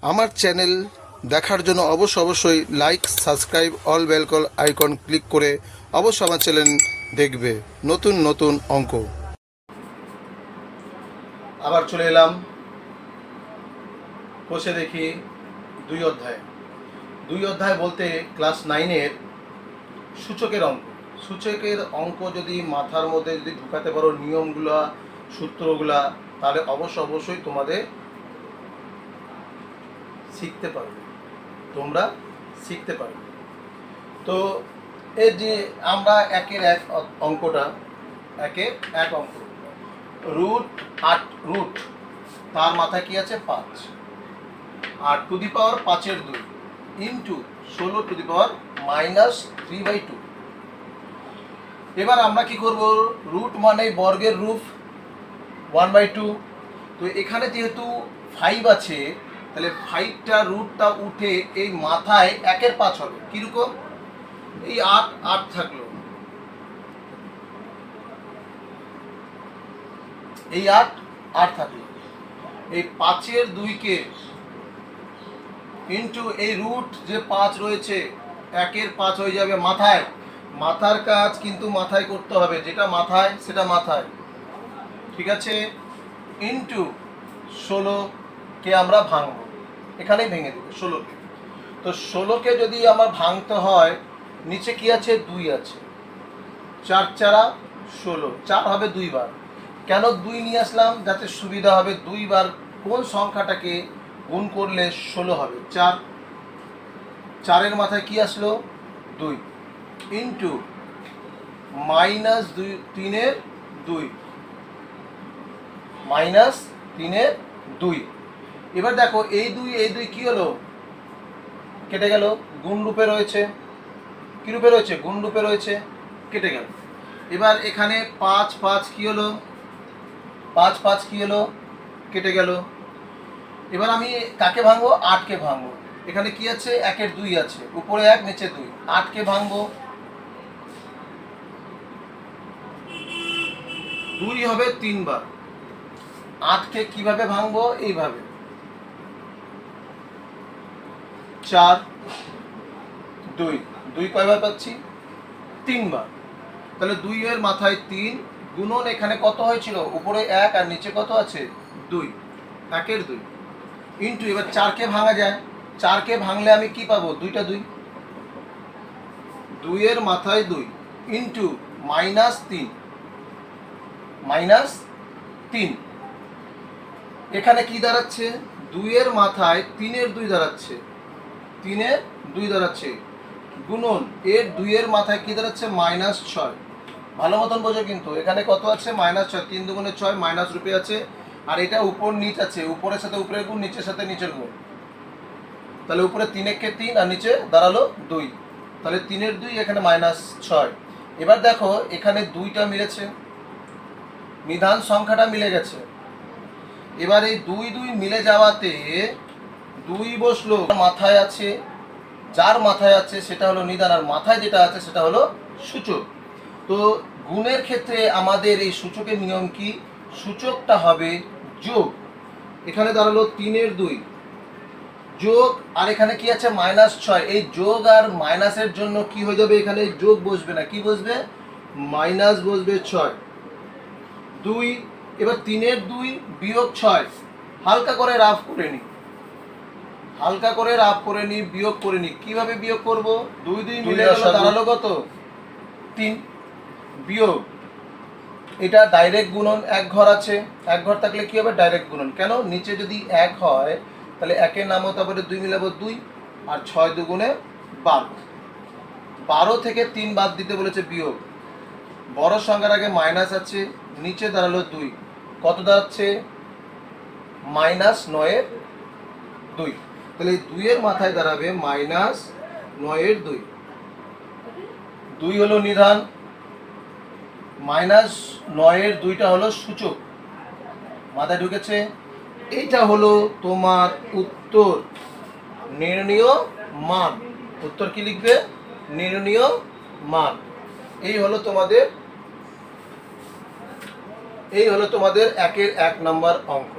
আমার চ্যানেল দেখার জন্য অবশ্যই like subscribe all bell icon click করে অবশ্যই আমার চ্যানেল দেখবে নতুন নতুন অঙ্ক। আবার চলে এলাম, বসে দেখি দুই অধ্যায় বলতে ক্লাস 9-এর সূচকের অঙ্ক। সূচকের অঙ্ক যদি মাথার মধ্যে যদি ঢুকাতে পারো নিয়মগুলা সূত্রগুলা, তাহলে অবশ্যই তোমরা শিখতে পারবে। তো এর যে আমরা একের এক অঙ্ক রুট তার মাথায় কি আছে 5, আর to the power 5/2 into 16 to the power -3/2। এবার আমরা কি করব, রুট মানে বর্গের রূপ 1/2। তো এখানে যেহেতু 5 আছে, তাহলে 5টা রুটটা উঠে এই মাথায় 1/5 হবে। কিরকম, এই 8 থাকলো, এই 8 থাকলো, এই 5/2 ইন্টু এই রুট যে 5 রয়েছে 1/5 হয়ে যাবে মাথার কাজ কিন্তু মাথায় করতে হবে, যেটা মাথায় সেটা মাথায়, ঠিক আছে। ইন্টু 16কে আমরা ভাঙবো, এখানেই ভেঙে দেবো 16কে। তো 16কে যদি আমার ভাঙতে হয়, নিচে কি আছে 2 আছে, 4 4 16, 4 হবে 2 বার। কেন 2 নিয়ে আসলাম, যাতে সুবিধা হবে 2 বার কোন সংখ্যাটাকে গুণ করলে 16 হবে। 4-এর মাথায় কি আসলো 2 ইন্টু -3/2 এবার দেখো এই দুই কি হলো, কেটে গেল, গুণ রূপে রয়েছে, কি রূপে রয়েছে, গুণ রূপে রয়েছে, কেটে গেল। এবার এখানে 5 কি হলো, 5 কি হলো, কেটে গেল। এবার আমি কাকে ভাঙবো, 8কে ভাঙবো। এখানে কি আছে, 1/2 আছে, উপরে 1 নিচে 2, 8কে ভাঙবো। 2 হবে 3 বার। 8কে কিভাবে ভাঙবো, এইভাবে 4 2 কয়বার পাচ্ছি, 3 বার। তাহলে 2-এর মাথায় 3 গুণন এখানে কত হয়েছিল, উপরে 1 আর নিচে কত আছে 2, 1/2 ইন্টু, এবার 4কে ভাঙা যায়, 4কে ভাঙলে আমি কি পাবো, 2টা 2-এর মাথায় 2 ইন্টু -3 এখানে কি দাঁড়াচ্ছে, 2-এর মাথায় 3/2 দাঁড়াচ্ছে, 3/2 দাঁড়াচ্ছে, গুণন এর 2-এর মাথায় কি দাঁড়াচ্ছে -6। ভালো মতন বোঝো কিন্তু, এখানে কত আছে -6, 3 দুগুণে 6, মাইনাস রূপে আছে। আর এটা উপর নিচ আছে, উপরের সাথে উপরের গুণ, নিচের সাথে নিচের গুণ। তাহলে উপরে 3-3 আর নিচে দাঁড়ালো 2, তাহলে 3/2 এখানে -6। এবার দেখো এখানে 2টা মিলেছে, নিধান সংখ্যাটা মিলে গেছে। এবার এই 2 মিলে যাওয়াতে 2 বসলো, মাথায় আছে, যার মাথায় আছে সেটা হলো নিধান, আর মাথায় যেটা আছে সেটা হলো সূচক। তো গুণের ক্ষেত্রে আমাদের এই সূচকের নিয়ম কি, সূচকটা হবে যোগ। এখানে দাঁড়ালো 3/2 যোগ, আর এখানে কি আছে -6। এই যোগ আর মাইনাসের জন্য কি হয়ে যাবে, এখানে যোগ বসবে না, কি বসবে, মাইনাস বসবে 6 2। এবার 3/2 বিয়োগ 6, হালকা করে রাফ করে নি, বিয়োগ করে নি। কিভাবে বিয়োগ করব, 2 মিলে গেল, দাঁড়ালো কত 3, বিয়োগ, এটা ডাইরেক্ট গুণন, এক ঘর আছে, এক ঘর থাকলে কি হবে, ডাইরেক্ট গুণন। কেন, নিচে যদি 1 হয় তাহলে 1-এর নামও, তারপরে 2 মিলাবো 2, আর 6 দুগুণে 12। 12 থেকে 3 বাদ দিতে বলেছে, বিয়োগ, বড় সংখ্যার আগে মাইনাস আছে, নিচে দাঁড়ালো 2, কত দাঁড়াচ্ছে -9/2। তাহলে এই 2-এর মাথায় দাঁড়াবে -9/2। 2 হলো নিধান, -9/2টা হলো সূচক, মাথায় ঢুকেছে। এইটা হলো তোমার উত্তর, নির্ণীয় মান। উত্তর কি লিখবে, নির্ণীয় মান। এই হলো তোমাদের 1-এর 1 নম্বর অঙ্ক।